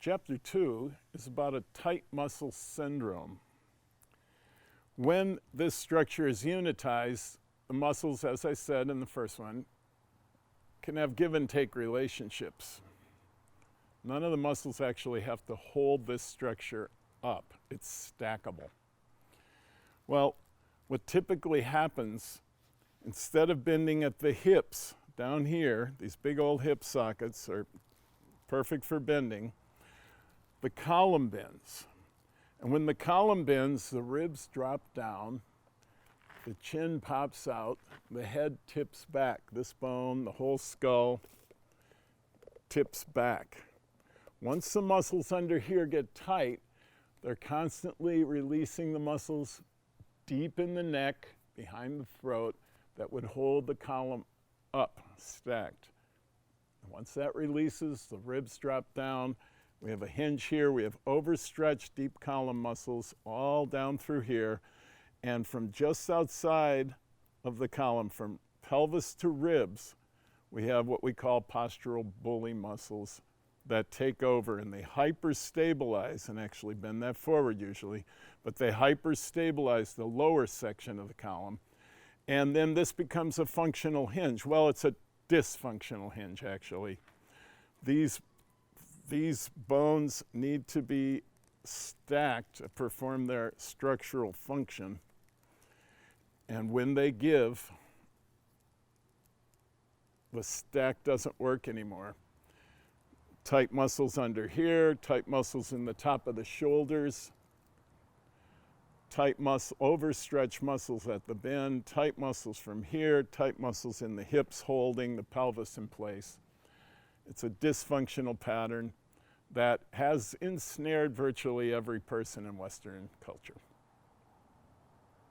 chapter 2 is about a tight muscle syndrome. When this structure is unitized, the muscles, as I said in the first one, can have give and take relationships. None of the muscles actually have to hold this structure up. It's stackable. Well, what typically happens, instead of bending at the hips down here, these big old hip sockets are perfect for bending, the column bends. And when the column bends, the ribs drop down, the chin pops out, the head tips back. This bone, the whole skull, tips back. Once the muscles under here get tight, they're constantly releasing the muscles deep in the neck, behind the throat, that would hold the column up, stacked. Once that releases, the ribs drop down. We have a hinge here. We have overstretched deep column muscles all down through here. And from just outside of the column, from pelvis to ribs, we have what we call postural bully muscles that take over, and they hyperstabilize, and actually bend that forward usually, but they hyperstabilize the lower section of the column. And then this becomes a functional hinge. Well, it's a dysfunctional hinge, actually. These bones need to be stacked to perform their structural function. And when they give, the stack doesn't work anymore. Tight muscles under here, tight muscles in the top of the shoulders, overstretched muscles at the bend, tight muscles from here, tight muscles in the hips holding the pelvis in place. It's a dysfunctional pattern that has ensnared virtually every person in Western culture.